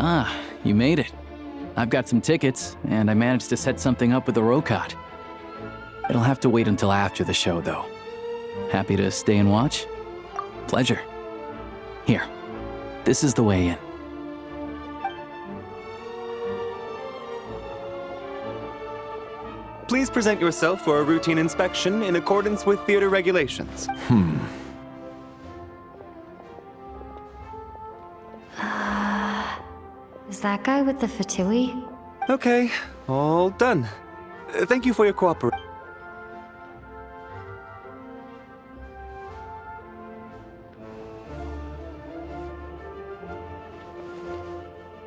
Ah, you made it. I've got some tickets, and I managed to set something up with the Rokot. It'll have to wait until after the show, though. Happy to stay and watch? Pleasure. Here, this is the way in. Please present yourself for a routine inspection in accordance with theater regulations. Is that guy with the fatui? Okay, all done. Thank you for your cooperation.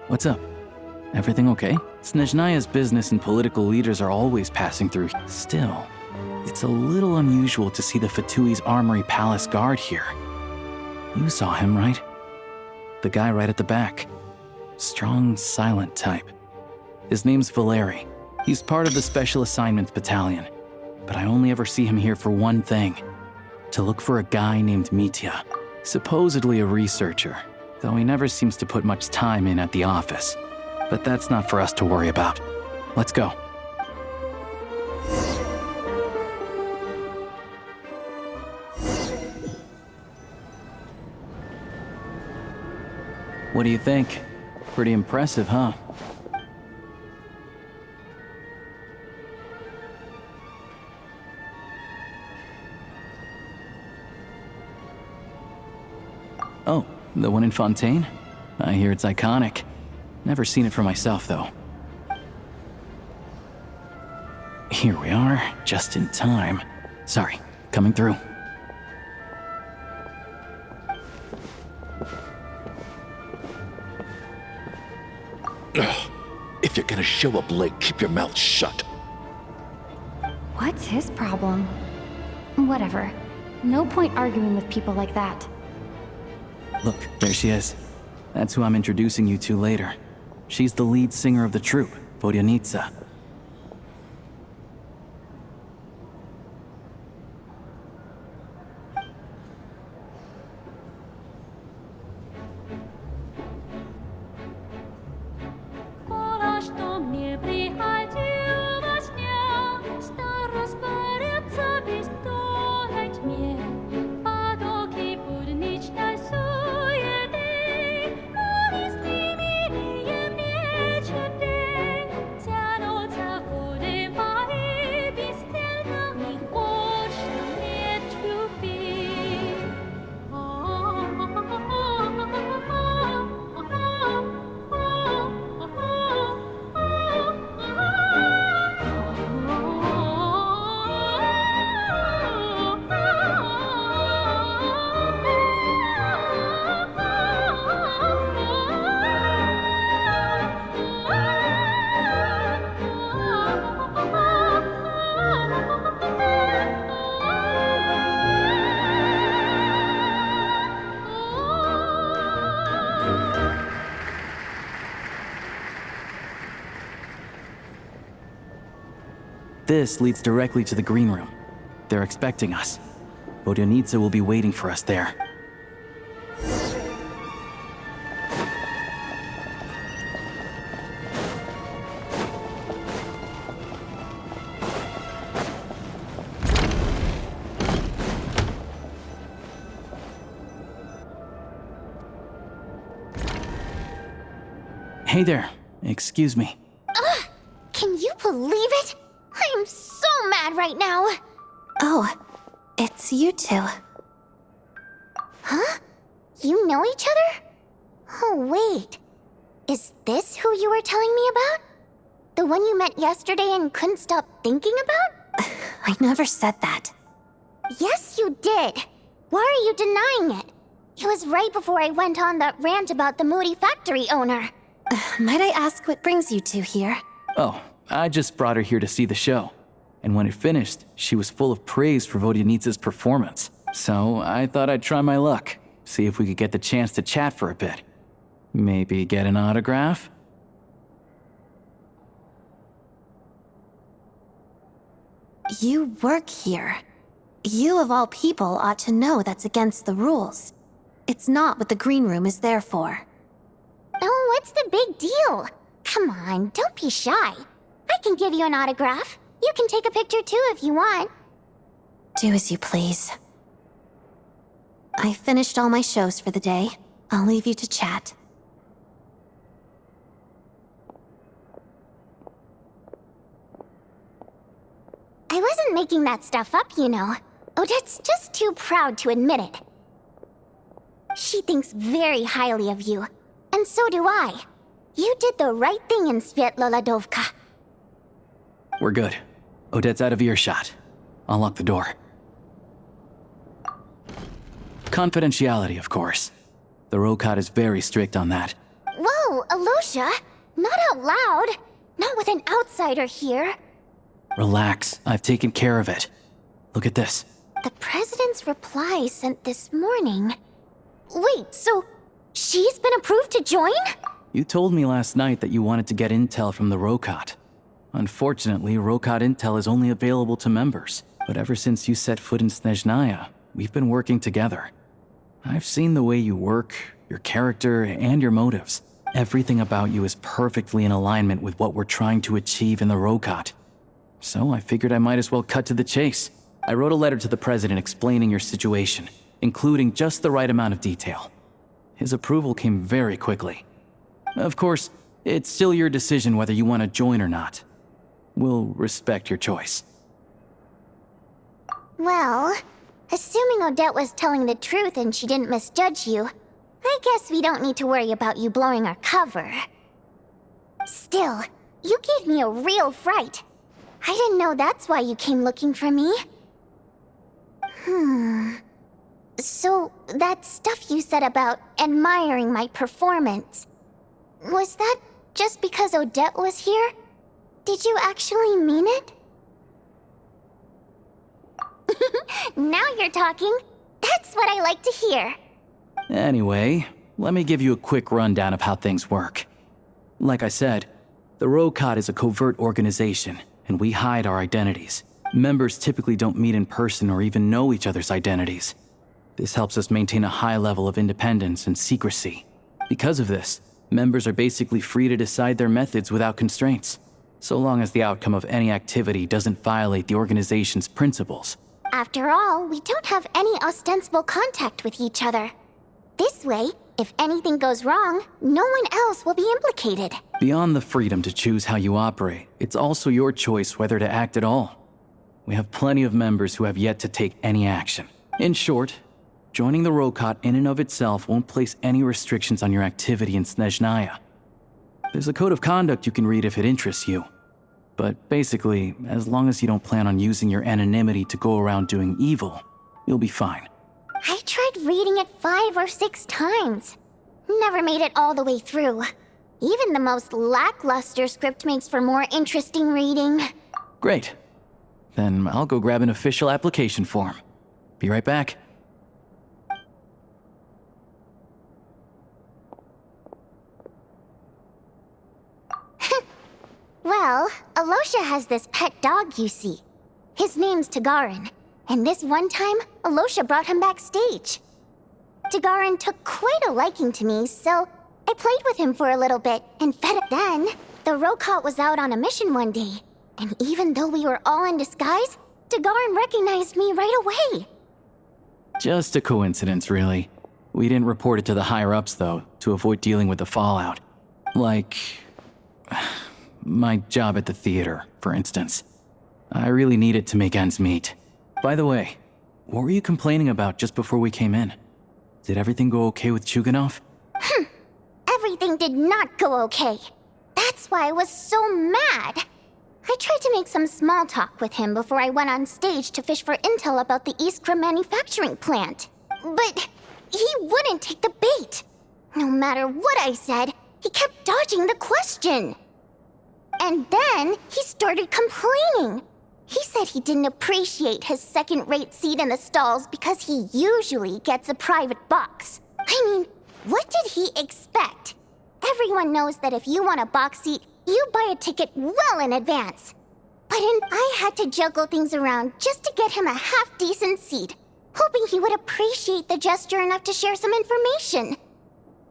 What's up? Everything okay? Snezhnaya's business and political leaders are always passing through. Still, it's a little unusual to see the Fatui's Armory Palace guard here. You saw him, right? The guy right at the back. Strong, silent type. His name's Valeri. He's part of the Special Assignments Battalion. But I only ever see him here for one thing. To look for a guy named Mitya. Supposedly a researcher, though he never seems to put much time in at the office. But that's not for us to worry about. Let's go. What do you think? Pretty impressive, huh? Oh, the one in Fontaine? I hear it's iconic. Never seen it for myself, though. Here we are, just in time. Sorry, coming through. If you're gonna show up late, keep your mouth shut. What's his problem? Whatever. No point arguing with people like that. Look, there she is. That's who I'm introducing you to later. She's the lead singer of the troupe, Vodyanitsa. This leads directly to the green room. They're expecting us. Vodyanitsa will be waiting for us there. Hey there. Excuse me. Can you believe it? I'm so mad right now. Oh, it's you two. Huh? You know each other? Oh, wait. Is this who you were telling me about? The one you met yesterday and couldn't stop thinking about? I never said that. Yes, you did. Why are you denying it? It was right before I went on that rant about the moody factory owner. Might I ask what brings you two here? Oh, I just brought her here to see the show. And when it finished, she was full of praise for Vodyanitsa's performance. So I thought I'd try my luck, see if we could get the chance to chat for a bit. Maybe get an autograph? You work here. You of all people ought to know that's against the rules. It's not what the green room is there for. Oh, What's the big deal? Come on, don't be shy. I can give you an autograph. You can take a picture too if you want. Do as you please. I finished all my shows for the day. I'll leave you to chat. I wasn't making that stuff up, you know. Odette's just too proud to admit it. She thinks very highly of you, and so do I. You did the right thing in Svietloladovka. We're good. Odette's out of earshot. I'll lock the door. Confidentiality, of course. The Rokat is very strict on that. Whoa, Alosha! Not out loud! Not with an outsider here. Relax, I've taken care of it. Look at this. The President's reply sent this morning. Wait, so she's been approved to join? You told me last night that you wanted to get intel from the Rokat. Unfortunately, Rokat intel is only available to members. But ever since you set foot in Snezhnaya, we've been working together. I've seen the way you work, your character, and your motives. Everything about you is perfectly in alignment with what we're trying to achieve in the Rokat. So I figured I might as well cut to the chase. I wrote a letter to the President explaining your situation, including just the right amount of detail. His approval came very quickly. Of course, it's still your decision whether you want to join or not. We'll respect your choice. Well, assuming Odette was telling the truth and she didn't misjudge you, I guess we don't need to worry about you blowing our cover. Still, you gave me a real fright. I didn't know that's why you came looking for me. So, that stuff you said about admiring my performance, was that just because Odette was here? Did you actually mean it? Now you're talking. That's what I like to hear. Anyway, let me give you a quick rundown of how things work. Like I said, the Rokat is a covert organization, and we hide our identities. Members typically don't meet in person or even know each other's identities. This helps us maintain a high level of independence and secrecy. Because of this, members are basically free to decide their methods without constraints, so long as the outcome of any activity doesn't violate the organization's principles. After all, we don't have any ostensible contact with each other. This way, if anything goes wrong, no one else will be implicated. Beyond the freedom to choose how you operate, it's also your choice whether to act at all. We have plenty of members who have yet to take any action. In short, joining the Rokat in and of itself won't place any restrictions on your activity in Snezhnaya. There's a code of conduct you can read if it interests you. But basically, as long as you don't plan on using your anonymity to go around doing evil, you'll be fine. I tried reading it 5 or 6 times. Never made it all the way through. Even the most lackluster script makes for more interesting reading. Great. Then I'll go grab an official application form. Be right back. Well, Alosha has this pet dog, you see. His name's Tagarin, and this one time, Alosha brought him backstage. Tagarin took quite a liking to me, so I played with him for a little bit and fed him. Then, the Rokat was out on a mission one day, and even though we were all in disguise, Tagarin recognized me right away. Just a coincidence, really. We didn't report it to the higher-ups, though, to avoid dealing with the fallout. Like my job at the theater, for instance. I really needed to make ends meet. By the way, what were you complaining about just before we came in? Did everything go okay with Chuganov? Everything did not go okay. That's why I was so mad. I tried to make some small talk with him before I went on stage to fish for intel about the Iskra manufacturing plant. But he wouldn't take the bait. No matter what I said, he kept dodging the question. And then he started complaining. He said he didn't appreciate his second-rate seat in the stalls because he usually gets a private box. I mean, what did he expect? Everyone knows that if you want a box seat, you buy a ticket well in advance. But I had to juggle things around just to get him a half-decent seat, hoping he would appreciate the gesture enough to share some information.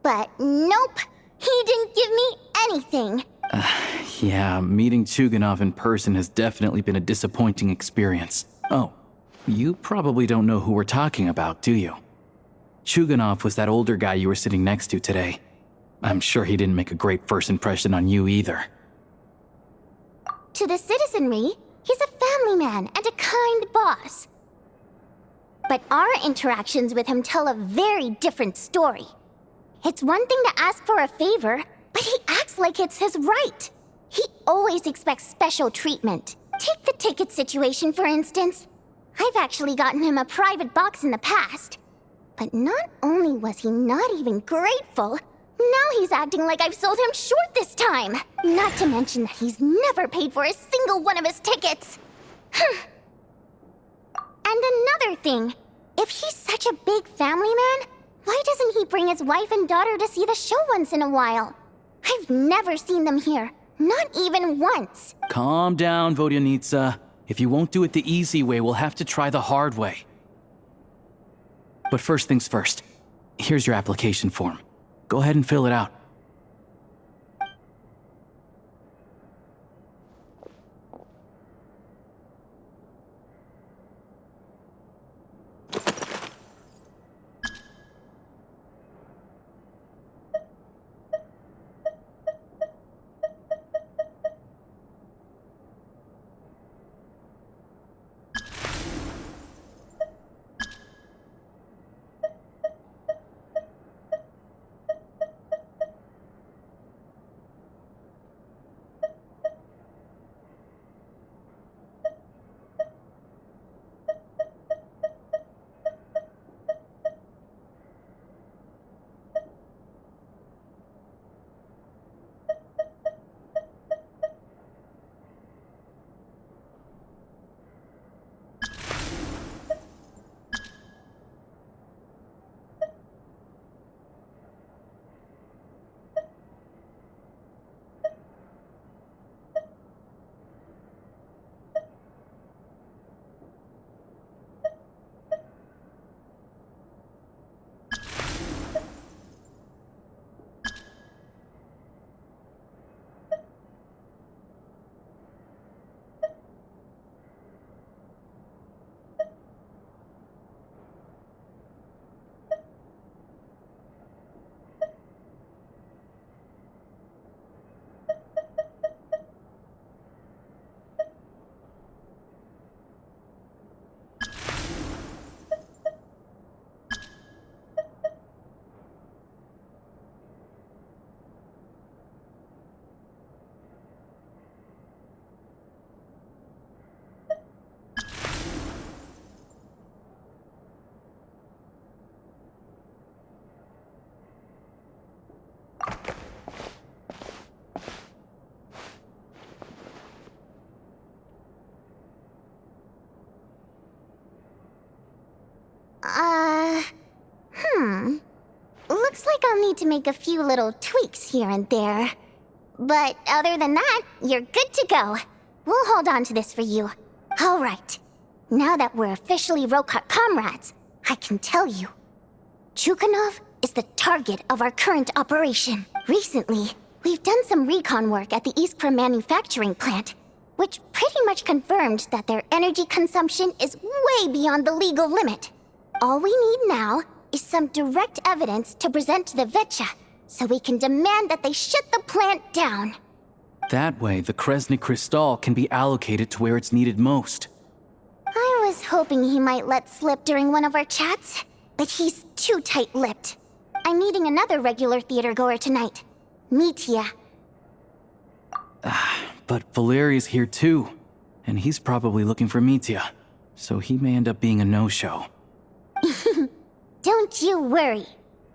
But nope, He didn't give me anything. Yeah, meeting Chuganov in person has definitely been a disappointing experience. Oh, you probably don't know who we're talking about, do you? Chuganov was that older guy you were sitting next to today. I'm sure he didn't make a great first impression on you either. To the citizenry, he's a family man and a kind boss. But our interactions with him tell a very different story. It's one thing to ask for a favor, but he acts like it's his right. He always expects special treatment. Take the ticket situation, for instance. I've actually gotten him a private box in the past. But not only was he not even grateful, now he's acting like I've sold him short this time. Not to mention that he's never paid for a single one of his tickets. And another thing, if he's such a big family man, why doesn't he bring his wife and daughter to see the show once in a while? I've never seen them here, not even once. Calm down, Vodyanitsa. If you won't do it the easy way, we'll have to try the hard way. But first things first, here's your application form. Go ahead and fill it out. Looks like I'll need to make a few little tweaks here and there. But other than that, you're good to go. We'll hold on to this for you. All right. Now that we're officially Rokat comrades, I can tell you. Chuganov is the target of our current operation. Recently, we've done some recon work at the Iskra manufacturing plant, which pretty much confirmed that their energy consumption is way beyond the legal limit. All we need now is some direct evidence to present to the Vetcha, so we can demand that they shut the plant down. That way, the Kresny Crystal can be allocated to where it's needed most. I was hoping he might let slip during one of our chats, but he's too tight-lipped. I'm meeting another regular theater-goer tonight, Mitya. But Valeri's here too, and he's probably looking for Mitya, so he may end up being a no-show. Don't you worry.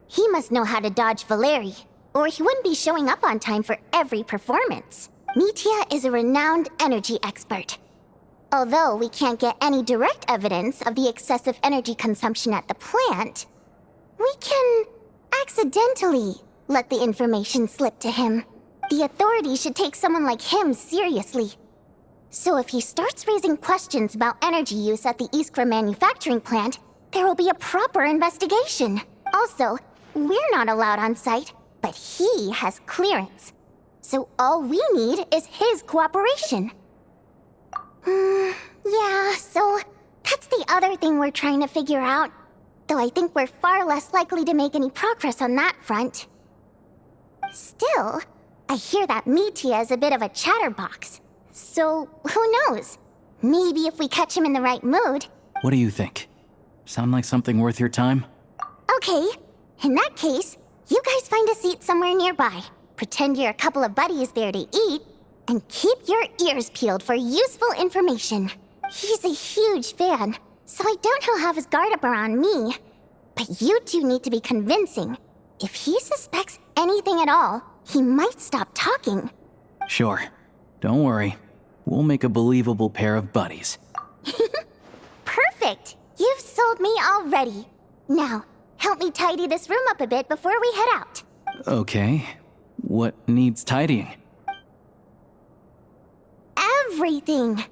He must know how to dodge Valeri, or he wouldn't be showing up on time for every performance. Mitya is a renowned energy expert. Although we can't get any direct evidence of the excessive energy consumption at the plant, we can accidentally let the information slip to him. The authorities should take someone like him seriously. So if he starts raising questions about energy use at the Iskra manufacturing plant, there will be a proper investigation. Also, we're not allowed on site, But he has clearance. So all we need is his cooperation. Yeah, so that's the other thing we're trying to figure out. Though I think we're far less likely to make any progress on that front. Still, I hear that Mitya is a bit of a chatterbox. So, who knows? Maybe if we catch him in the right mood. What do you think? Sound like something worth your time? Okay, in that case, you guys find a seat somewhere nearby. Pretend you're a couple of buddies there to eat, and keep your ears peeled for useful information. He's a huge fan, so I doubt he'll have his guard up around me. But you two need to be convincing. If he suspects anything at all, he might stop talking. Sure. Don't worry. We'll make a believable pair of buddies. Perfect! You've sold me already. Now, help me tidy this room up a bit before we head out. Okay. What needs tidying? Everything!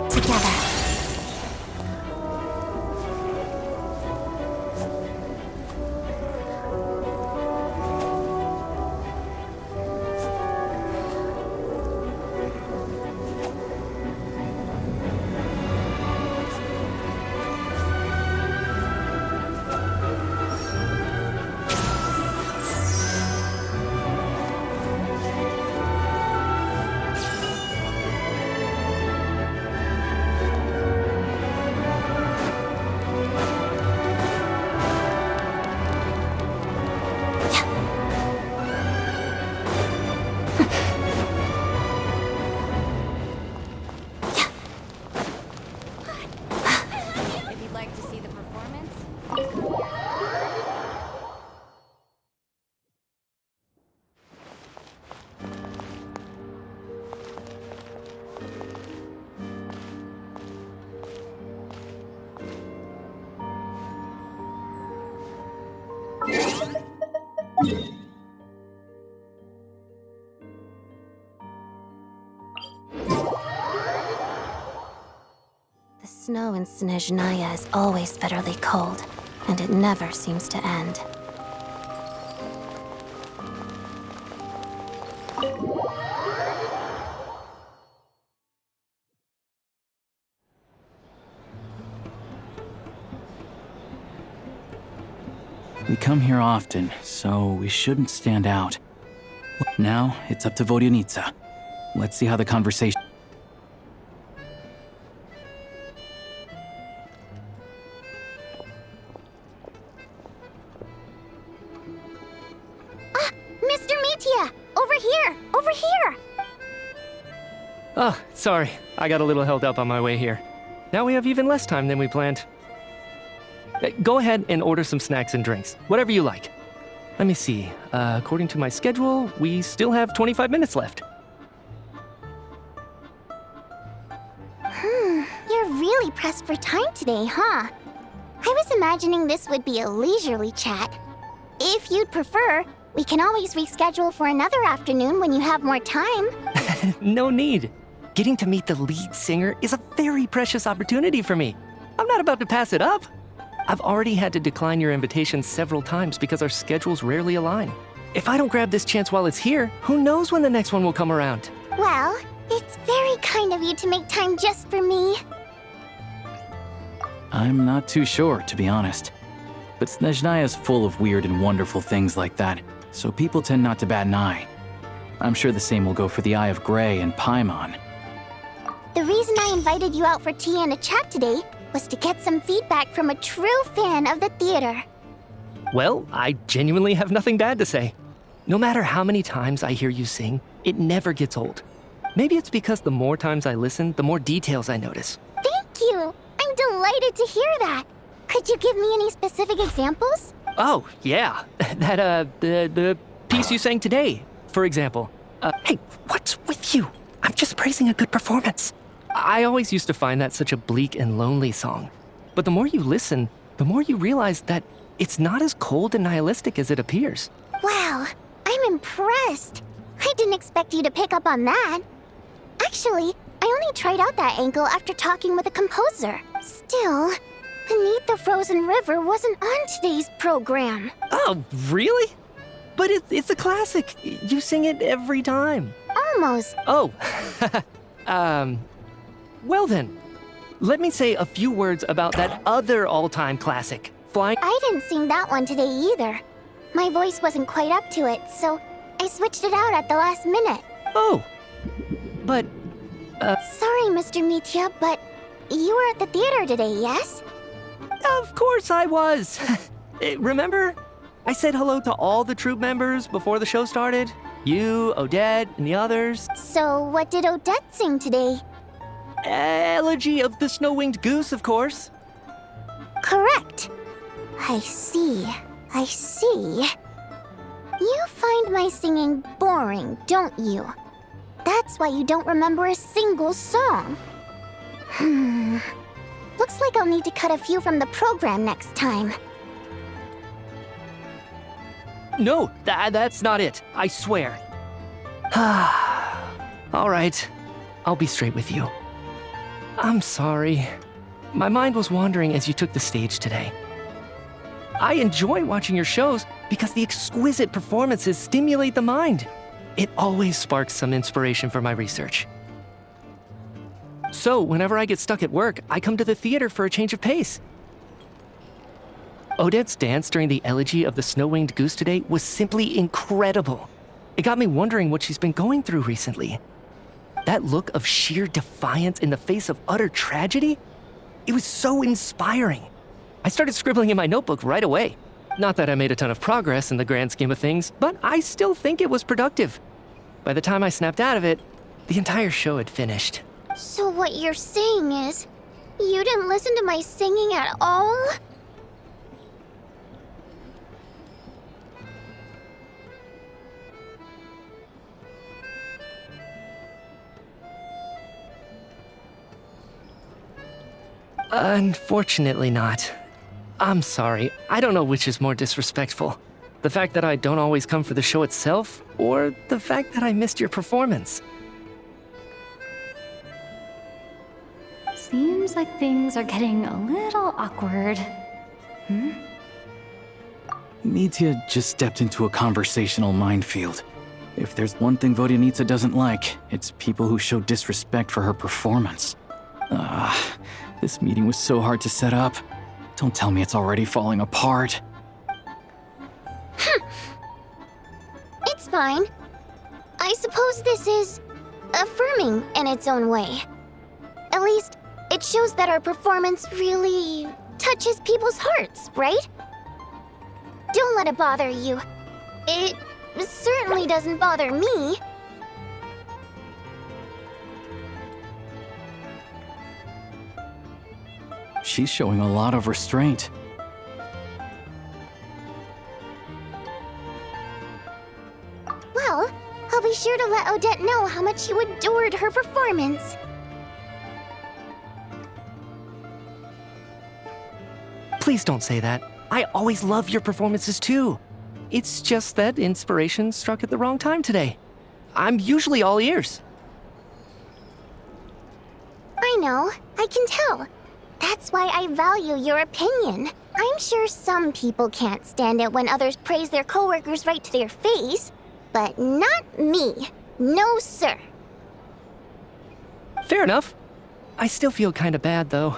Together. If you'd like to see the performance. The snow in Snezhnaya is always bitterly cold, and it never seems to end. We come here often, so we shouldn't stand out. Now, it's up to Vodyanitsa. Let's see how the conversation... Mr. Mitya! Over here! Over here! Oh, sorry. I got a little held up on my way here. Now we have even less time than we planned. Go ahead and order some snacks and drinks, whatever you like. Let me see. According to my schedule, we still have 25 minutes left. You're really pressed for time today, huh? I was imagining this would be a leisurely chat. If you'd prefer, we can always reschedule for another afternoon when you have more time. No need. Getting to meet the lead singer is a very precious opportunity for me. I'm not about to pass it up. I've already had to decline your invitation several times because our schedules rarely align. If I don't grab this chance while it's here, who knows when the next one will come around? Well, it's very kind of you to make time just for me. I'm not too sure, to be honest. But Snezhnaya is full of weird and wonderful things like that, so people tend not to bat an eye. I'm sure the same will go for the Eye of Grey and Paimon. The reason I invited you out for tea and a chat today was to get some feedback from a true fan of the theater. Well, I genuinely have nothing bad to say. No matter how many times I hear you sing, it never gets old. Maybe it's because the more times I listen, the more details I notice. Thank you! I'm delighted to hear that. Could you give me any specific examples? Oh, yeah. The piece you sang today. For example, hey, what's with you? I'm just praising a good performance. I always used to find that such a bleak and lonely song. But the more you listen, the more you realize that it's not as cold and nihilistic as it appears. Wow, I'm impressed. I didn't expect you to pick up on that. Actually, I only tried out that angle after talking with a composer. Still, Beneath the Frozen River wasn't on today's program. Oh, really? But it's a classic. You sing it every time. Almost. Oh, well then, let me say a few words about that other all-time classic, Flying. I didn't sing that one today either. My voice wasn't quite up to it, so I switched it out at the last minute. Oh, but, Sorry, Mr. Mitya, but you were at the theater today, yes? of course I was. Remember? I said hello to all the troupe members before the show started. You, Odette, and the others. So what did Odette sing today? Elegy of the Snow-Winged Goose, of course. Correct. I see. I see. You find my singing boring, don't you? That's why you don't remember a single song. Looks like I'll need to cut a few from the program next time. No, that's not it. I swear. All right. I'll be straight with you. I'm sorry. My mind was wandering as you took the stage today. I enjoy watching your shows because the exquisite performances stimulate the mind. It always sparks some inspiration for my research. So, whenever I get stuck at work, I come to the theater for a change of pace. Odette's dance during the Elegy of the Snow-Winged Goose today was simply incredible. It got me wondering what she's been going through recently. That look of sheer defiance in the face of utter tragedy, it was so inspiring. I started scribbling in my notebook right away. Not that I made a ton of progress in the grand scheme of things, but I still think it was productive. By the time I snapped out of it, the entire show had finished. So what you're saying is, you didn't listen to my singing at all? Unfortunately not. I'm sorry. I don't know which is more disrespectful. The fact that I don't always come for the show itself, or the fact that I missed your performance. Seems like things are getting a little awkward. Mitya just stepped into a conversational minefield. If there's one thing Vodyanitsa doesn't like, it's people who show disrespect for her performance. This meeting was so hard to set up. Don't tell me it's already falling apart. It's fine. I suppose this is affirming in its own way. At least, it shows that our performance really touches people's hearts, right? Don't let it bother you. It certainly doesn't bother me. She's showing a lot of restraint. Well, I'll be sure to let Odette know how much you adored her performance. Please don't say that. I always love your performances too. It's just that inspiration struck at the wrong time today. I'm usually all ears. I know, I can tell. That's why I value your opinion. I'm sure some people can't stand it when others praise their coworkers right to their face, but not me. No, sir. Fair enough. I still feel kinda bad though.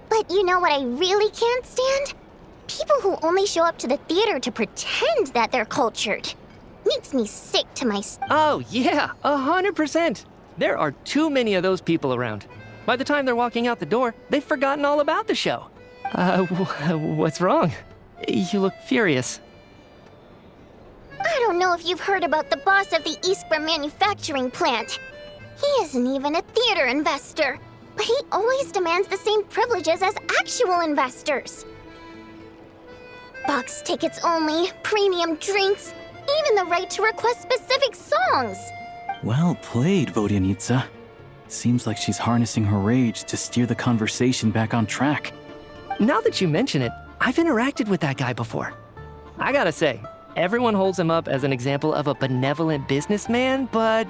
But you know what I really can't stand? People who only show up to the theater to pretend that they're cultured. Makes me sick to my Oh yeah, 100%. There are too many of those people around. By the time they're walking out the door, they've forgotten all about the show. What's wrong? You look furious. I don't know if you've heard about the boss of the Iskra manufacturing plant. He isn't even a theater investor, but he always demands the same privileges as actual investors. Box tickets only, premium drinks, even the right to request specific songs. Well played, Vodyanitsa. Seems like she's harnessing her rage to steer the conversation back on track. Now that you mention it, I've interacted with that guy before. I gotta say, everyone holds him up as an example of a benevolent businessman, but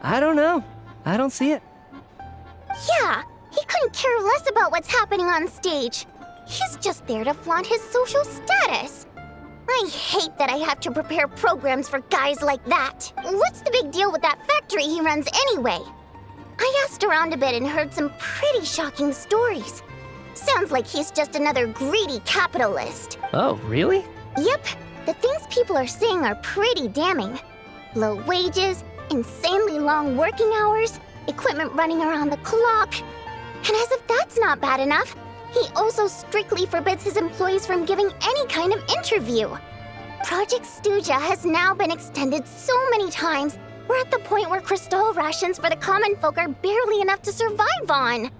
I don't know. I don't see it. Yeah, he couldn't care less about what's happening on stage. He's just there to flaunt his social status. I hate that I have to prepare programs for guys like that. What's the big deal with that factory he runs anyway? I asked around a bit and heard some pretty shocking stories. Sounds like he's just another greedy capitalist. Oh, really? Yep, the things people are saying are pretty damning. Low wages, insanely long working hours, equipment running around the clock. And as if that's not bad enough, he also strictly forbids his employees from giving any kind of interview. Project Stuja has now been extended so many times, we're at the point where crystal rations for the common folk are barely enough to survive on.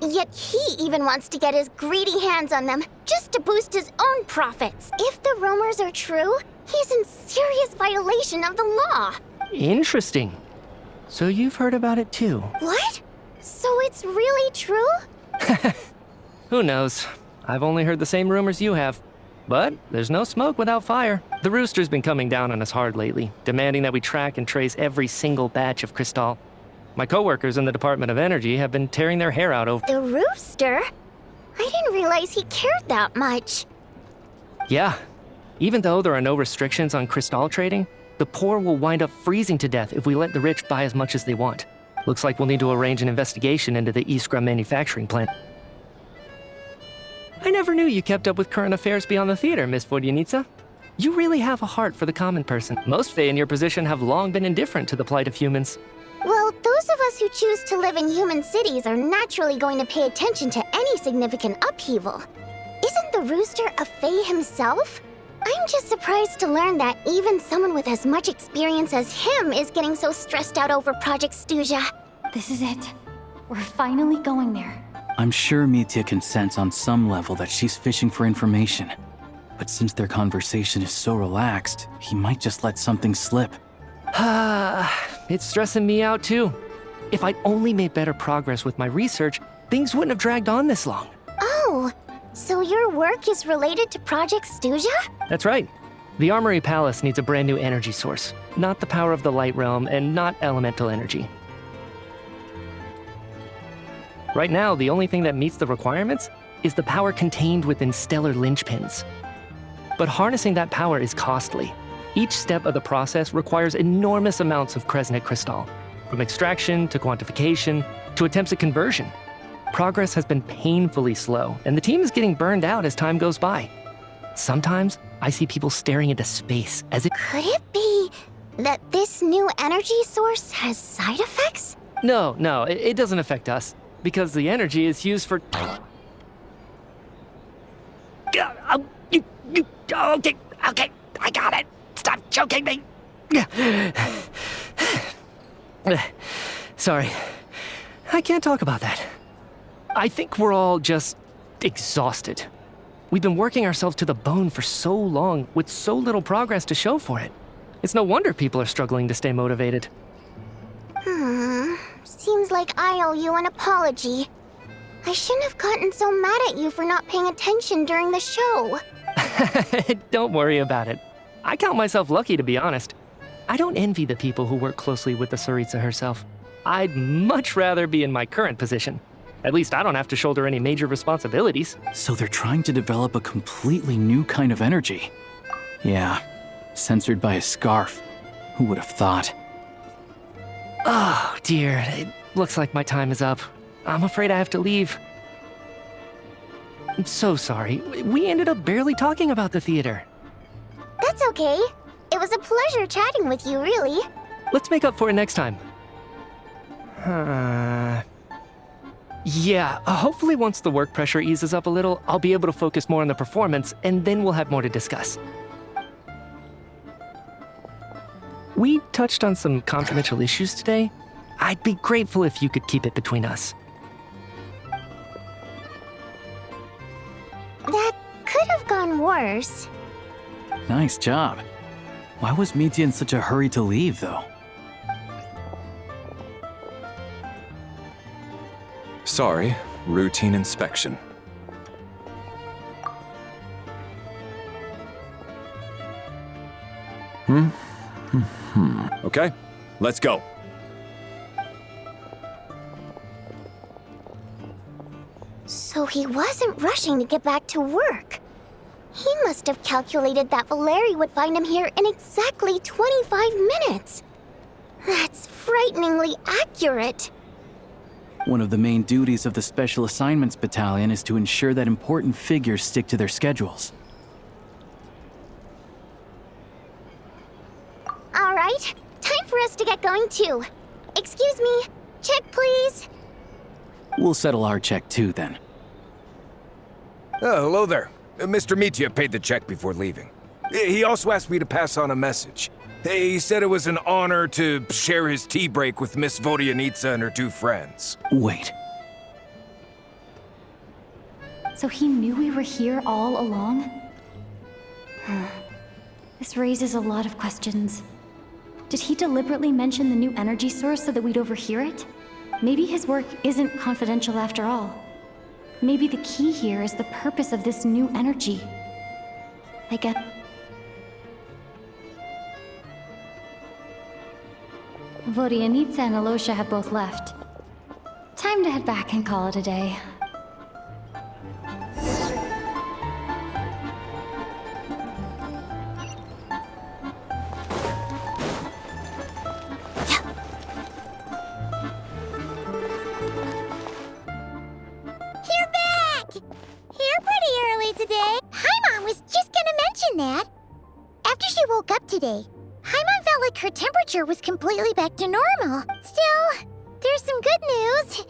Yet he even wants to get his greedy hands on them just to boost his own profits. If the rumors are true, he's in serious violation of the law. Interesting. So you've heard about it too? What? So it's really true? Who knows? I've only heard the same rumors you have. But there's no smoke without fire. The Rooster's been coming down on us hard lately, demanding that we track and trace every single batch of crystal. My coworkers in the Department of Energy have been tearing their hair out over— The Rooster? I didn't realize he cared that much. Yeah. Even though there are no restrictions on crystal trading, the poor will wind up freezing to death if we let the rich buy as much as they want. Looks like we'll need to arrange an investigation into the Iskra manufacturing plant. I never knew you kept up with current affairs beyond the theater, Miss Vodyanitsa. You really have a heart for the common person. Most Fae in your position have long been indifferent to the plight of humans. Well, those of us who choose to live in human cities are naturally going to pay attention to any significant upheaval. Isn't the Rooster a Fae himself? I'm just surprised to learn that even someone with as much experience as him is getting so stressed out over Project Stuja. This is it. We're finally going there. I'm sure Mitya can sense on some level that she's fishing for information. But since their conversation is so relaxed, he might just let something slip. It's stressing me out too. If I'd only made better progress with my research, things wouldn't have dragged on this long. Oh, so your work is related to Project Stuja? That's right. The Armory Palace needs a brand new energy source. Not the power of the Light Realm and not elemental energy. Right now, the only thing that meets the requirements is the power contained within stellar linchpins. But harnessing that power is costly. Each step of the process requires enormous amounts of Kresnet crystal, from extraction to quantification to attempts at conversion. Progress has been painfully slow, and the team is getting burned out as time goes by. Sometimes, I see people staring into space as if— Could it be that this new energy source has side effects? No, it doesn't affect us, because the energy is used for— Okay, I got it. Stop choking me. Sorry, I can't talk about that. I think we're all just exhausted. We've been working ourselves to the bone for so long with so little progress to show for it. It's no wonder people are struggling to stay motivated. Seems like I owe you an apology. I shouldn't have gotten so mad at you for not paying attention during the show. Don't worry about it. I count myself lucky, to be honest. I don't envy the people who work closely with the Tsaritsa herself. I'd much rather be in my current position. At least I don't have to shoulder any major responsibilities. So they're trying to develop a completely new kind of energy. Yeah, censored by a scarf. Who would have thought? Oh, dear. It looks like my time is up. I'm afraid I have to leave. I'm so sorry. We ended up barely talking about the theater. That's okay. It was a pleasure chatting with you, really. Let's make up for it next time. Yeah, hopefully once the work pressure eases up a little, I'll be able to focus more on the performance, and then we'll have more to discuss. We touched on some confidential issues today. I'd be grateful if you could keep it between us. That could have gone worse. Nice job. Why was Mitya in such a hurry to leave, though? Sorry, routine inspection. Okay, let's go. So he wasn't rushing to get back to work. He must have calculated that Valeri would find him here in exactly 25 minutes. That's frighteningly accurate. One of the main duties of the Special Assignments Battalion is to ensure that important figures stick to their schedules. All right, time for us to get going too. Excuse me, check please. We'll settle our check too, then. Oh, hello there. Mr. Mitya paid the check before leaving. He also asked me to pass on a message. He said it was an honor to share his tea break with Miss Vodyanitsa and her 2 friends. Wait. So he knew we were here all along? This raises a lot of questions. Did he deliberately mention the new energy source so that we'd overhear it? Maybe his work isn't confidential after all. Maybe the key here is the purpose of this new energy. I get... Vodyanitsa and Alosha have both left. Time to head back and call it a day. You're back! Here pretty early today. Paimon was just gonna mention that. After she woke up today, Paimon felt like her temperature was completely back to normal. Still, there's some good news.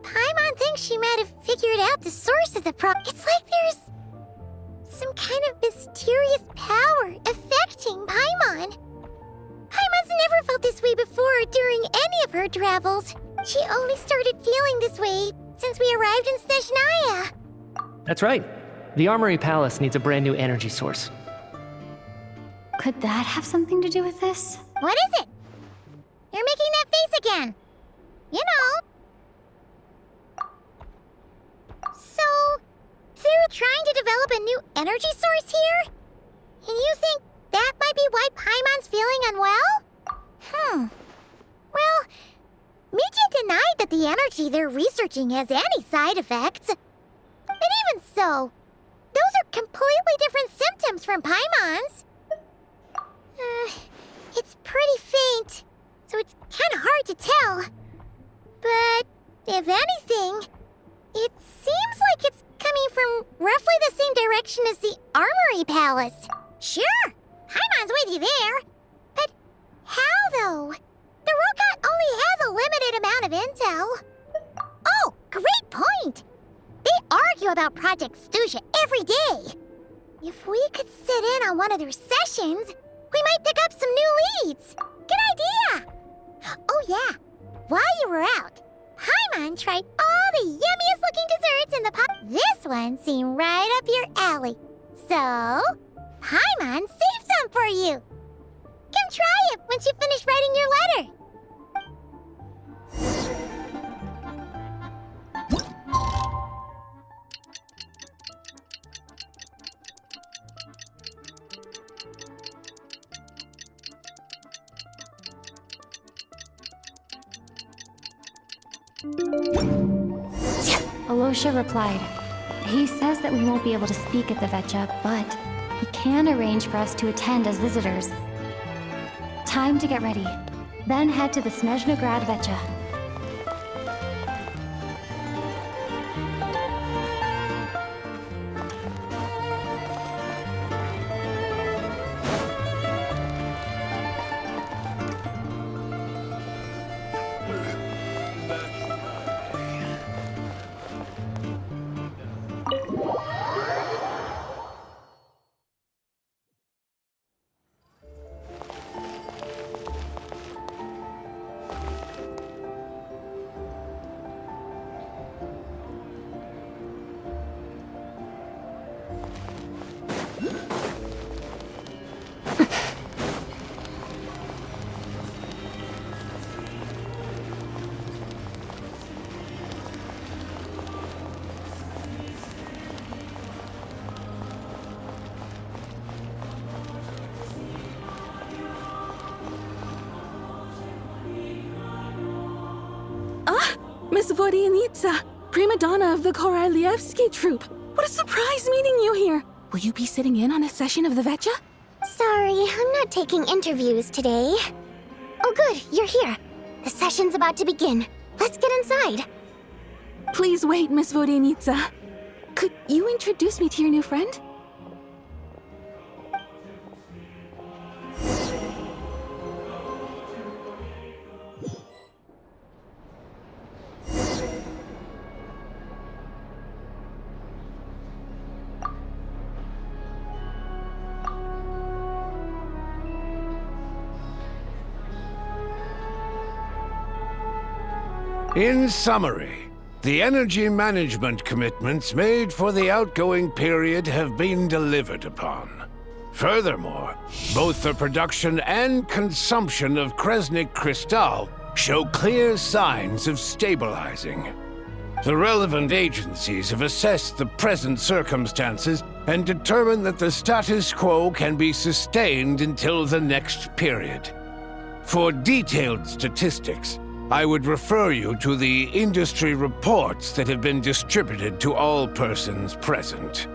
Paimon thinks she might have figured out the source of the problem. It's like there's some kind of mysterious power affecting Paimon. Paimon's never felt this way before during any of her travels. She only started feeling this way since we arrived in Snezhnaya. That's right. The Armory Palace needs a brand new energy source. Could that have something to do with this? What is it? You're making that face again. You know. So, they're trying to develop a new energy source here? And you think that might be why Paimon's feeling unwell? Well, Mitya denied that the energy they're researching has any side effects. And even so, those are completely different symptoms from Paimon's. It's pretty faint, so it's kind of hard to tell. But if anything, it seems like it's coming from roughly the same direction as the Armory Palace. Sure, Paimon's with you there. But how, though? The robot only has a limited amount of intel. Oh, great point! They argue about Project Stuja every day. If we could sit in on one of their sessions, we might pick up some new leads. Good idea! Oh yeah, while you were out, Paimon tried all the yummiest looking desserts in the pot. This one seemed right up your alley. So, Paimon saved some for you. Come try it once you finish writing your letter. Alosha replied. He says that we won't be able to speak at the Vecha, but he can arrange for us to attend as visitors. Time to get ready. Then head to the Snezhnaya Vecha. Miss Vodyanitsa, prima donna of the Korolievsky troupe. What a surprise meeting you here. Will you be sitting in on a session of the Vetcha? Sorry, I'm not taking interviews today. Oh good, you're here. The session's about to begin. Let's get inside. Please wait, Miss Vodyanitsa. Could you introduce me to your new friend? In summary, the energy management commitments made for the outgoing period have been delivered upon. Furthermore, both the production and consumption of Kresnik Crystal show clear signs of stabilizing. The relevant agencies have assessed the present circumstances and determined that the status quo can be sustained until the next period. For detailed statistics, I would refer you to the industry reports that have been distributed to all persons present.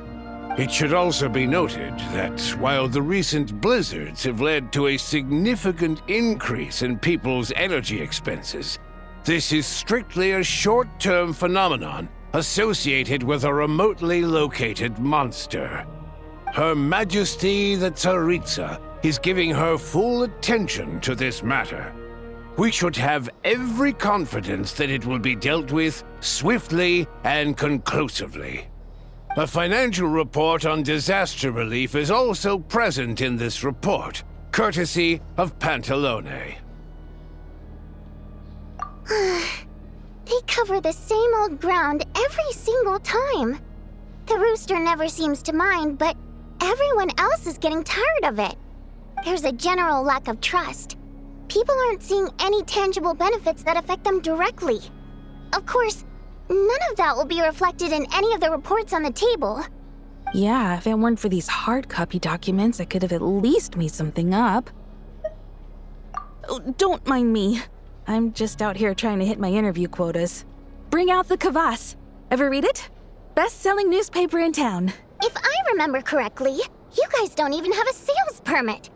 It should also be noted that while the recent blizzards have led to a significant increase in people's energy expenses, this is strictly a short-term phenomenon associated with a remotely located monster. Her Majesty the Tsaritsa is giving her full attention to this matter. We should have every confidence that it will be dealt with swiftly and conclusively. A financial report on disaster relief is also present in this report, courtesy of Pantalone. They cover the same old ground every single time. The rooster never seems to mind, but everyone else is getting tired of it. There's a general lack of trust. People aren't seeing any tangible benefits that affect them directly. Of course, none of that will be reflected in any of the reports on the table. Yeah, if it weren't for these hard copy documents, I could have at least made something up. Oh, don't mind me. I'm just out here trying to hit my interview quotas. Bring out the kvass. Ever read it? Best-selling newspaper in town. If I remember correctly, you guys don't even have a sales permit.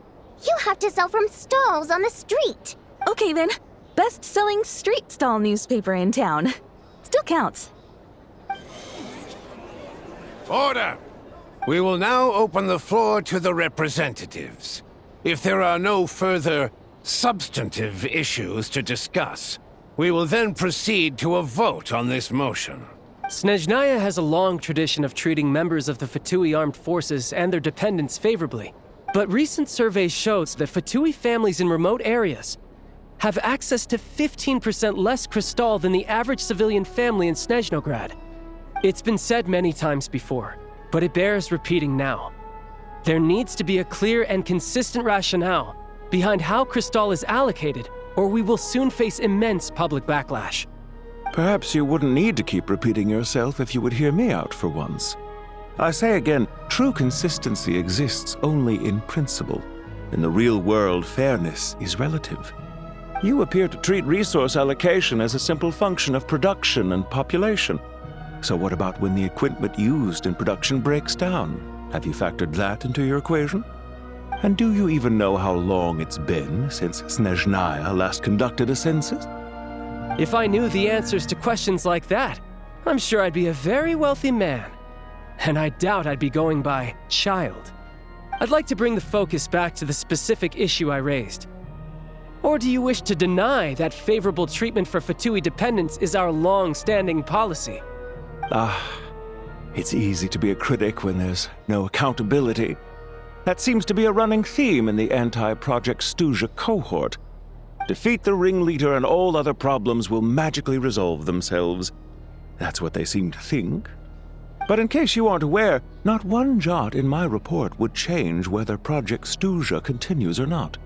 You have to sell from stalls on the street. Okay then, best-selling street stall newspaper in town. Still counts. Order! We will now open the floor to the representatives. If there are no further substantive issues to discuss, we will then proceed to a vote on this motion. Snezhnaya has a long tradition of treating members of the Fatui armed forces and their dependents favorably. But recent surveys shows that Fatui families in remote areas have access to 15% less crystal than the average civilian family in Snezhnograd. It's been said many times before, but it bears repeating now. There needs to be a clear and consistent rationale behind how crystal is allocated, or we will soon face immense public backlash. Perhaps you wouldn't need to keep repeating yourself if you would hear me out for once. I say again, true consistency exists only in principle. In the real world, fairness is relative. You appear to treat resource allocation as a simple function of production and population. So what about when the equipment used in production breaks down? Have you factored that into your equation? And do you even know how long it's been since Snezhnaya last conducted a census? If I knew the answers to questions like that, I'm sure I'd be a very wealthy man. And I doubt I'd be going by child. I'd like to bring the focus back to the specific issue I raised. Or do you wish to deny that favorable treatment for Fatui dependents is our long-standing policy? It's easy to be a critic when there's no accountability. That seems to be a running theme in the anti-Project Stuja cohort. Defeat the ringleader and all other problems will magically resolve themselves. That's what they seem to think. But in case you aren't aware, not one jot in my report would change whether Project Stuja continues or not.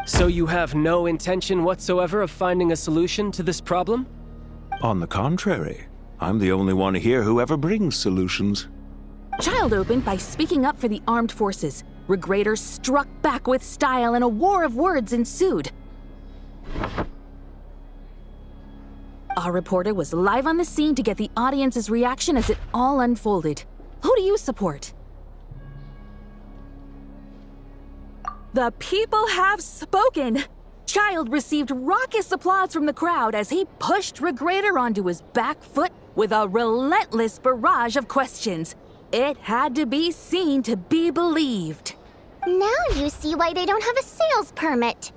So you have no intention whatsoever of finding a solution to this problem? On the contrary, I'm the only one here who ever brings solutions. Child opened by speaking up for the armed forces. Regraders struck back with style and a war of words ensued. Our reporter was live on the scene to get the audience's reaction as it all unfolded. Who do you support? The people have spoken! Child received raucous applause from the crowd as he pushed Regrator onto his back foot with a relentless barrage of questions. It had to be seen to be believed. Now you see why they don't have a sales permit.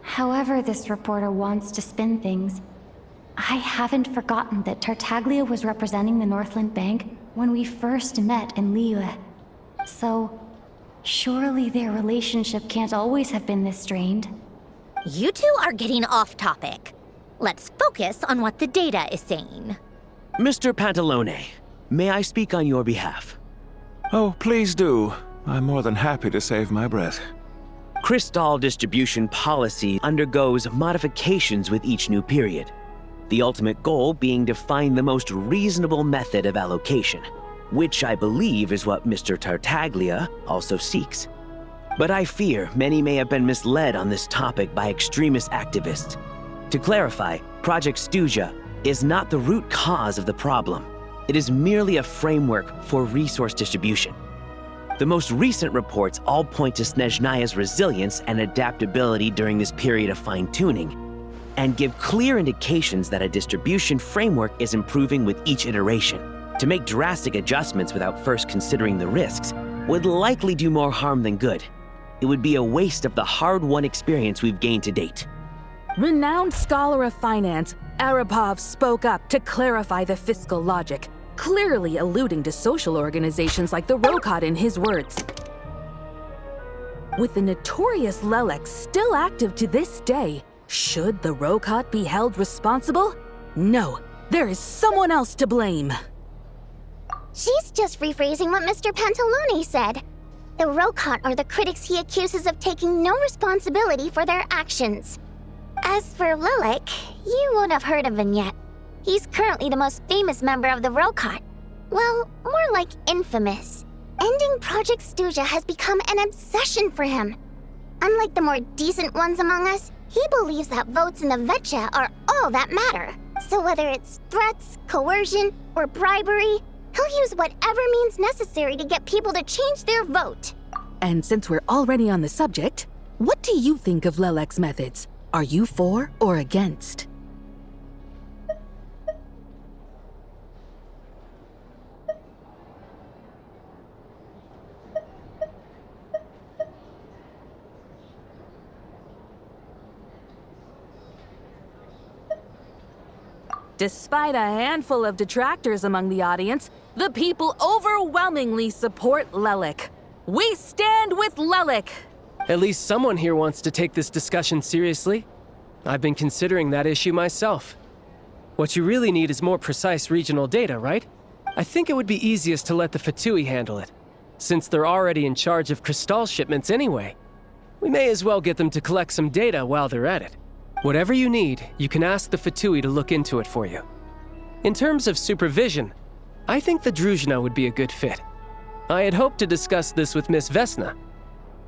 However this reporter wants to spin things, I haven't forgotten that Tartaglia was representing the Northland Bank when we first met in Liyue. So, surely their relationship can't always have been this strained. You two are getting off topic. Let's focus on what the data is saying. Mr. Pantalone, may I speak on your behalf? Oh, please do. I'm more than happy to save my breath. Crystal distribution policy undergoes modifications with each new period. The ultimate goal being to find the most reasonable method of allocation, which I believe is what Mr. Tartaglia also seeks. But I fear many may have been misled on this topic by extremist activists. To clarify, Project Stuja is not the root cause of the problem. It is merely a framework for resource distribution. The most recent reports all point to Snezhnaya's resilience and adaptability during this period of fine-tuning, and give clear indications that a distribution framework is improving with each iteration. To make drastic adjustments without first considering the risks would likely do more harm than good. It would be a waste of the hard-won experience we've gained to date. Renowned scholar of finance, Arapov spoke up to clarify the fiscal logic, clearly alluding to social organizations like the Rokot in his words. With the notorious Lelek still active to this day, should the Rokot be held responsible? No, there is someone else to blame. She's just rephrasing what Mr. Pantalone said. The Rokot are the critics he accuses of taking no responsibility for their actions. As for Lilik, you won't have heard of him yet. He's currently the most famous member of the Rokot. Well, more like infamous. Ending Project Stuja has become an obsession for him. Unlike the more decent ones among us, he believes that votes in the Vetcha are all that matter. So whether it's threats, coercion, or bribery, he'll use whatever means necessary to get people to change their vote. And since we're already on the subject, what do you think of Lelek's methods? Are you for or against? Despite a handful of detractors among the audience, the people overwhelmingly support Lelek. We stand with Lelek! At least someone here wants to take this discussion seriously. I've been considering that issue myself. What you really need is more precise regional data, right? I think it would be easiest to let the Fatui handle it, since they're already in charge of Crystal shipments anyway. We may as well get them to collect some data while they're at it. Whatever you need, you can ask the Fatui to look into it for you. In terms of supervision, I think the Druzhna would be a good fit. I had hoped to discuss this with Miss Vesna,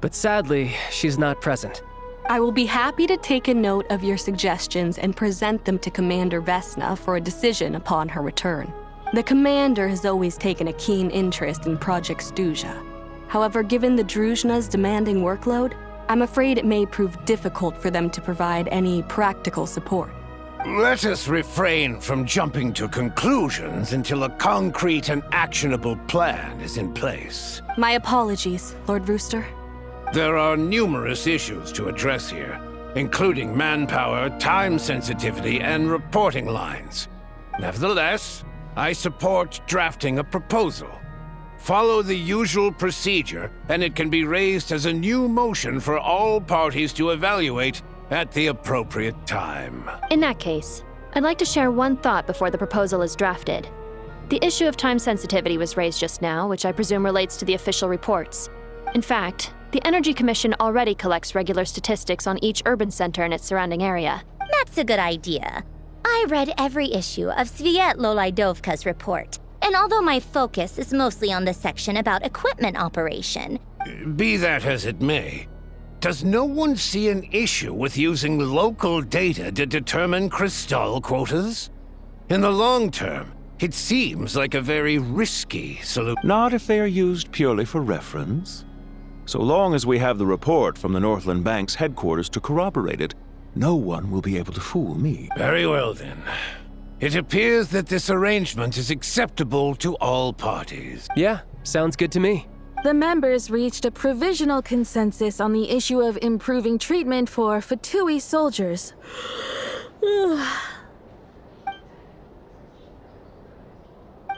but sadly, she's not present. I will be happy to take a note of your suggestions and present them to Commander Vesna for a decision upon her return. The Commander has always taken a keen interest in Project Stuja. However, given the Druzhna's demanding workload, I'm afraid it may prove difficult for them to provide any practical support. Let us refrain from jumping to conclusions until a concrete and actionable plan is in place. My apologies, Lord Rooster. There are numerous issues to address here, including manpower, time sensitivity, and reporting lines. Nevertheless, I support drafting a proposal. Follow the usual procedure, and it can be raised as a new motion for all parties to evaluate at the appropriate time. In that case, I'd like to share one thought before the proposal is drafted. The issue of time sensitivity was raised just now, which I presume relates to the official reports. In fact, the Energy Commission already collects regular statistics on each urban center and its surrounding area. That's a good idea. I read every issue of Sviet Lolaidovka's report, and although my focus is mostly on the section about equipment operation... Be that as it may, does no one see an issue with using local data to determine crystal quotas? In the long term, it seems like a very risky solution. Not if they are used purely for reference. So long as we have the report from the Northland Bank's headquarters to corroborate it, no one will be able to fool me. Very well then. It appears that this arrangement is acceptable to all parties. Yeah, sounds good to me. The members reached a provisional consensus on the issue of improving treatment for Fatui soldiers.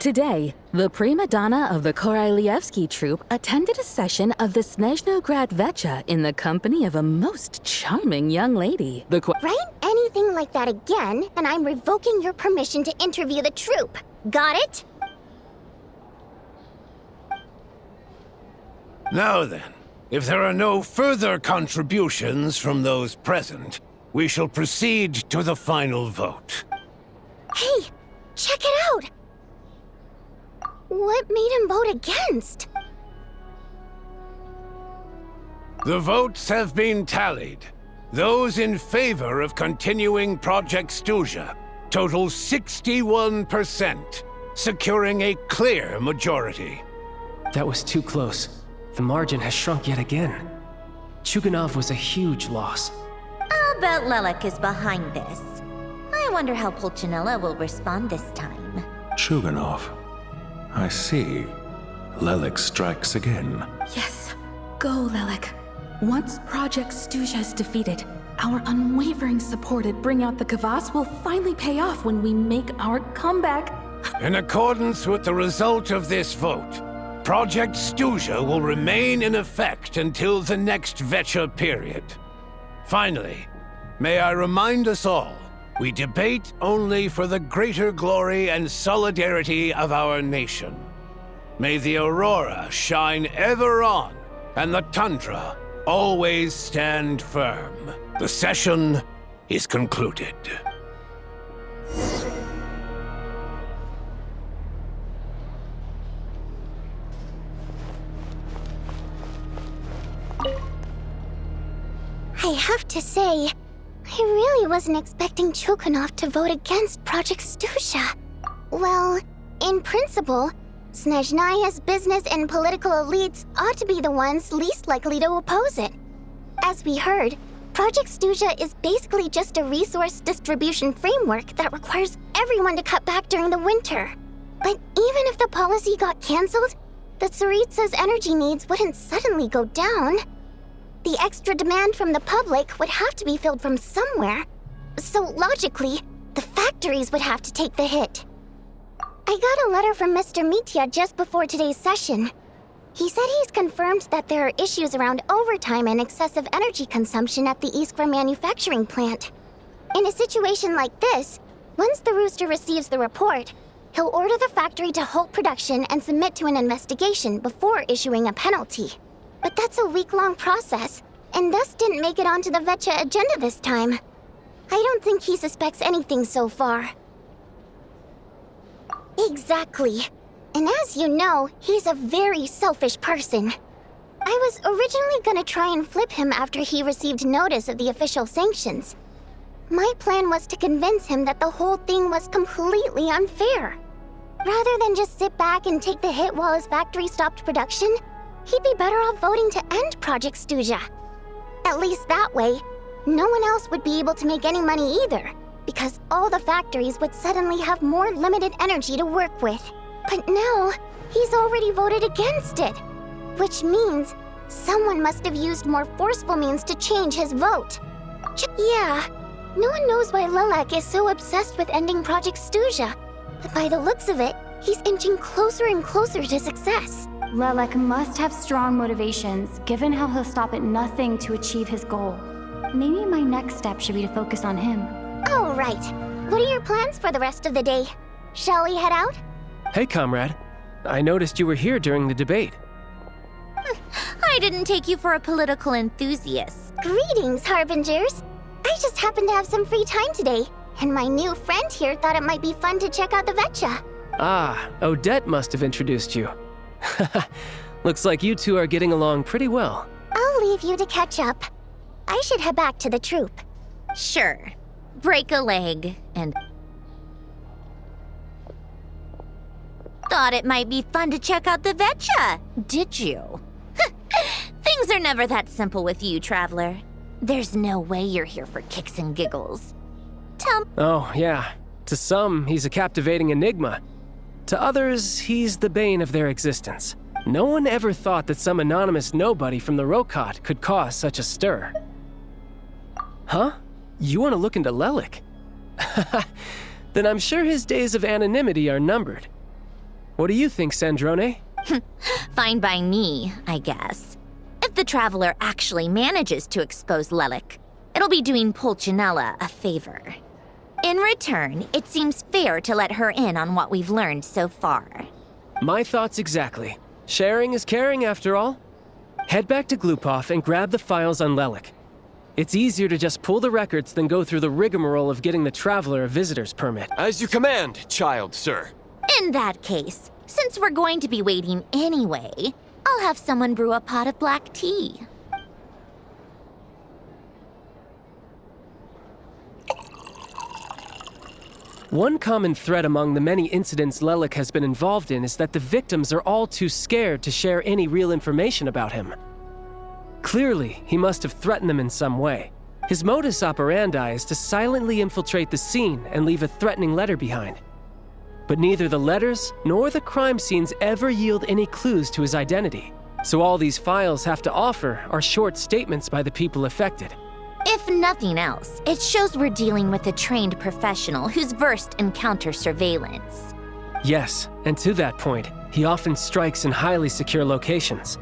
Today, the prima donna of the Korailievsky troupe attended a session of the Snezhnograd Vecha in the company of a most charming young lady. Write anything like that again, and I'm revoking your permission to interview the troupe. Got it? Now then, if there are no further contributions from those present, we shall proceed to the final vote. Hey, check it out! What made him vote against? The votes have been tallied. Those in favor of continuing Project Stuja total 61%, securing a clear majority. That was too close. The margin has shrunk yet again. Chuganov was a huge loss. I'll bet Lelek is behind this. I wonder how Pulcinella will respond this time. Chuganov. I see. Lelek strikes again. Yes, go, Lelek. Once Project Stuja is defeated, our unwavering support at Bring Out the Kvass will finally pay off when we make our comeback. In accordance with the result of this vote, Project Stuja will remain in effect until the next Vecha period. Finally, may I remind us all, we debate only for the greater glory and solidarity of our nation. May the aurora shine ever on, and the tundra always stand firm. The session is concluded. I have to say, I really wasn't expecting Chuganov to vote against Project Stuja. Well, in principle, Snezhnaya's business and political elites ought to be the ones least likely to oppose it. As we heard, Project Stuja is basically just a resource distribution framework that requires everyone to cut back during the winter. But even if the policy got cancelled, the Tsaritsa's energy needs wouldn't suddenly go down. The extra demand from the public would have to be filled from somewhere. So logically, the factories would have to take the hit. I got a letter from Mr. Mitya just before today's session. He said he's confirmed that there are issues around overtime and excessive energy consumption at the Iskra manufacturing plant. In a situation like this, once the Rooster receives the report, he'll order the factory to halt production and submit to an investigation before issuing a penalty. But that's a week-long process, and thus didn't make it onto the Vecha agenda this time. I don't think he suspects anything so far. Exactly. And as you know, he's a very selfish person. I was originally gonna try and flip him after he received notice of the official sanctions. My plan was to convince him that the whole thing was completely unfair. Rather than just sit back and take the hit while his factory stopped production, he'd be better off voting to end Project Stuja. At least that way, no one else would be able to make any money either, because all the factories would suddenly have more limited energy to work with. But now, he's already voted against it, which means someone must have used more forceful means to change his vote. Yeah, no one knows why Lelek is so obsessed with ending Project Stuja, but by the looks of it, he's inching closer and closer to success. Lelek must have strong motivations, given how he'll stop at nothing to achieve his goal. Maybe my next step should be to focus on him. Oh, right. What are your plans for the rest of the day? Shall we head out? Hey, comrade. I noticed you were here during the debate. I didn't take you for a political enthusiast. Greetings, Harbingers. I just happened to have some free time today, and my new friend here thought it might be fun to check out the Vecha. Ah, Odette must have introduced you. Looks like you two are getting along pretty well. I'll leave you to catch up. I should head back to the troop. Sure. Break a leg and... Thought it might be fun to check out the Vetcha, did you? Things are never that simple with you, Traveler. There's no way you're here for kicks and giggles. Oh, yeah. To some, he's a captivating enigma. To others, he's the bane of their existence. No one ever thought that some anonymous nobody from the Rokot could cause such a stir. Huh? You want to look into Lelik? Then I'm sure his days of anonymity are numbered. What do you think, Sandrone? Fine by me, I guess. If the Traveler actually manages to expose Lelik, it'll be doing Pulcinella a favor. In return, it seems fair to let her in on what we've learned so far. My thoughts exactly. Sharing is caring, after all. Head back to Glupov and grab the files on Lelik. It's easier to just pull the records than go through the rigmarole of getting the Traveler a visitor's permit. As you command, child, sir. In that case, since we're going to be waiting anyway, I'll have someone brew a pot of black tea. One common thread among the many incidents Lelik has been involved in is that the victims are all too scared to share any real information about him. Clearly, he must have threatened them in some way. His modus operandi is to silently infiltrate the scene and leave a threatening letter behind. But neither the letters nor the crime scenes ever yield any clues to his identity. So all these files have to offer are short statements by the people affected. If nothing else, it shows we're dealing with a trained professional who's versed in counter-surveillance. Yes, and to that point, he often strikes in highly secure locations.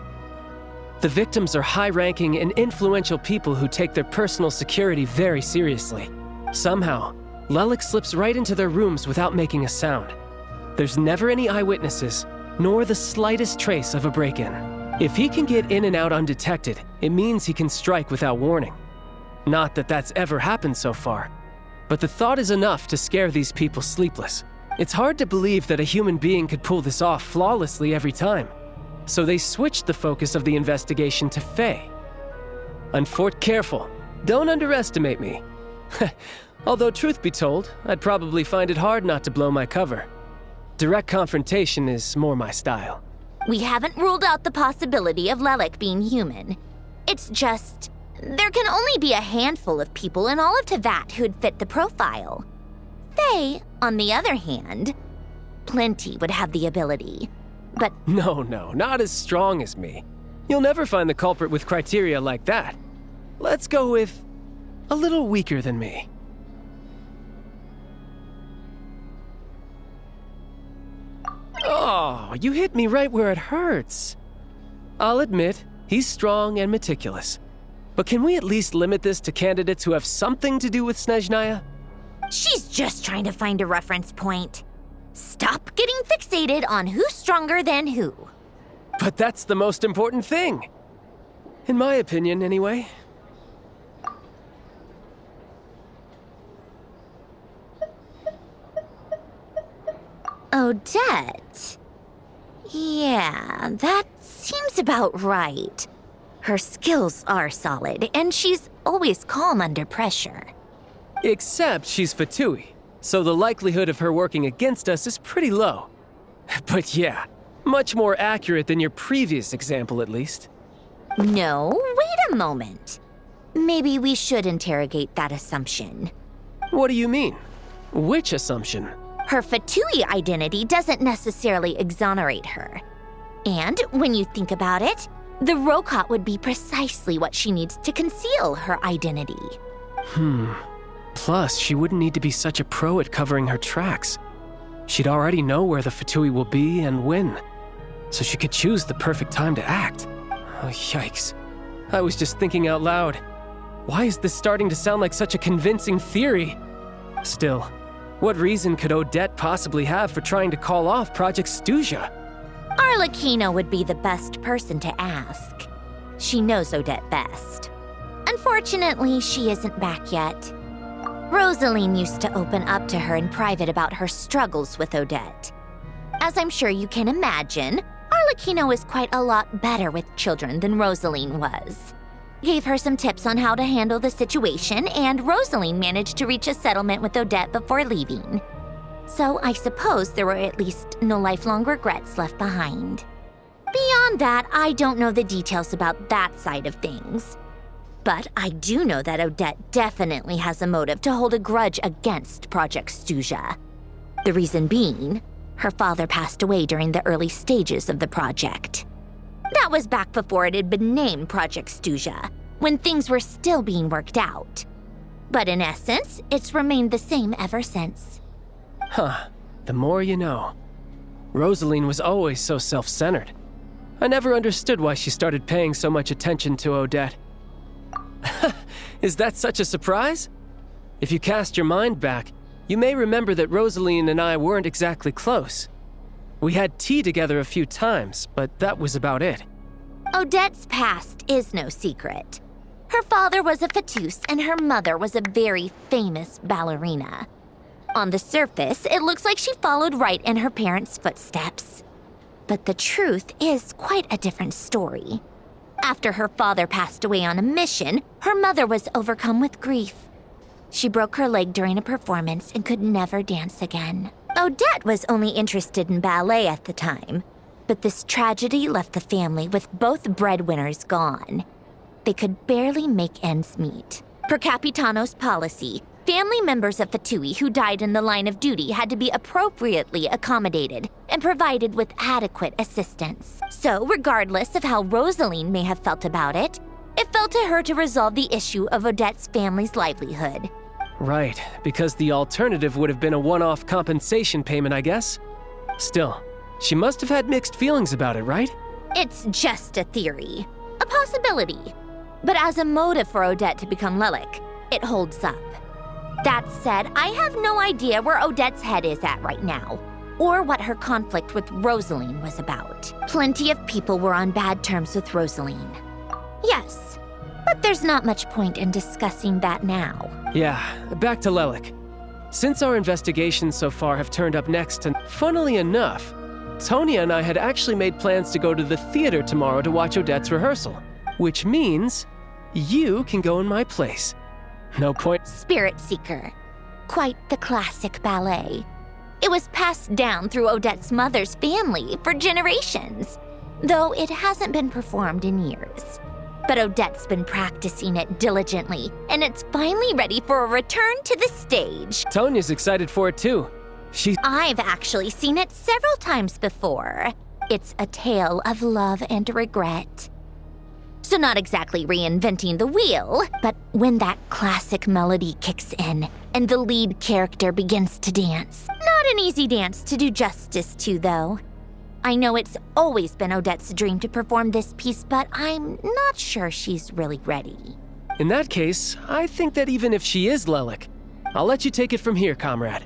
The victims are high-ranking and influential people who take their personal security very seriously. Somehow, Lelik slips right into their rooms without making a sound. There's never any eyewitnesses, nor the slightest trace of a break-in. If he can get in and out undetected, it means he can strike without warning. Not that that's ever happened so far, but the thought is enough to scare these people sleepless. It's hard to believe that a human being could pull this off flawlessly every time. So they switched the focus of the investigation to Faye. Careful, don't underestimate me. Although truth be told, I'd probably find it hard not to blow my cover. Direct confrontation is more my style. We haven't ruled out the possibility of Lelik being human. It's just, there can only be a handful of people in all of Teyvat who'd fit the profile. Faye, on the other hand, plenty would have the ability, but... No, not as strong as me. You'll never find the culprit with criteria like that. Let's go with a little weaker than me. Oh, you hit me right where it hurts. I'll admit, he's strong and meticulous. But can we at least limit this to candidates who have something to do with Snezhnaya? She's just trying to find a reference point. Stop getting fixated on who's stronger than who. But that's the most important thing. In my opinion, anyway. Odette? Yeah, that seems about right. Her skills are solid, and she's always calm under pressure. Except she's Fatui, so the likelihood of her working against us is pretty low. But yeah, much more accurate than your previous example, at least. No, wait a moment. Maybe we should interrogate that assumption. What do you mean? Which assumption? Her Fatui identity doesn't necessarily exonerate her. And when you think about it, the Rokot would be precisely what she needs to conceal her identity. Plus, she wouldn't need to be such a pro at covering her tracks. She'd already know where the Fatui will be and when, so she could choose the perfect time to act. Oh, yikes. I was just thinking out loud. Why is this starting to sound like such a convincing theory? Still, what reason could Odette possibly have for trying to call off Project Stuzha? Arlecchino would be the best person to ask. She knows Odette best. Unfortunately, she isn't back yet. Rosaline used to open up to her in private about her struggles with Odette. As I'm sure you can imagine, Arlecchino is quite a lot better with children than Rosaline was. gave her some tips on how to handle the situation, and Rosaline managed to reach a settlement with Odette before leaving. So I suppose there were at least no lifelong regrets left behind. Beyond that, I don't know the details about that side of things. But I do know that Odette definitely has a motive to hold a grudge against Project Stuja. The reason being, her father passed away during the early stages of the project. That was back before it had been named Project Stuja, when things were still being worked out. But in essence, it's remained the same ever since. Huh. The more you know. Rosaline was always so self-centered. I never understood why she started paying so much attention to Odette. Is that such a surprise? If you cast your mind back, you may remember that Rosaline and I weren't exactly close. We had tea together a few times, but that was about it. Odette's past is no secret. Her father was a Fatus and her mother was a very famous ballerina. On the surface, it looks like she followed right in her parents' footsteps. But the truth is quite a different story. After her father passed away on a mission, her mother was overcome with grief. She broke her leg during a performance and could never dance again. Odette was only interested in ballet at the time, but this tragedy left the family with both breadwinners gone. They could barely make ends meet. Per Capitano's policy, family members of Fatui who died in the line of duty had to be appropriately accommodated and provided with adequate assistance. So, regardless of how Rosaline may have felt about it, it fell to her to resolve the issue of Odette's family's livelihood. Right, because the alternative would have been a one-off compensation payment, I guess. Still, she must have had mixed feelings about it, right? It's just a theory, a possibility. But as a motive for Odette to become Lelik, it holds up. That said, I have no idea where Odette's head is at right now, or what her conflict with Rosaline was about. Plenty of people were on bad terms with Rosaline. Yes, but there's not much point in discussing that now. Yeah, back to Lelik. Since our investigations so far have turned up next to, funnily enough, Tonya and I had actually made plans to go to the theater tomorrow to watch Odette's rehearsal, which means you can go in my place. No point. Spirit Seeker. Quite the classic ballet. It was passed down through Odette's mother's family for generations, though it hasn't been performed in years. But Odette's been practicing it diligently, and it's finally ready for a return to the stage. Tonya's excited for it too. I've actually seen it several times before. It's a tale of love and regret. So not exactly reinventing the wheel, but when that classic melody kicks in and the lead character begins to dance. Not an easy dance to do justice to, though. I know it's always been Odette's dream to perform this piece, but I'm not sure she's really ready. In that case, I think that even if she is Lelik, I'll let you take it from here, comrade.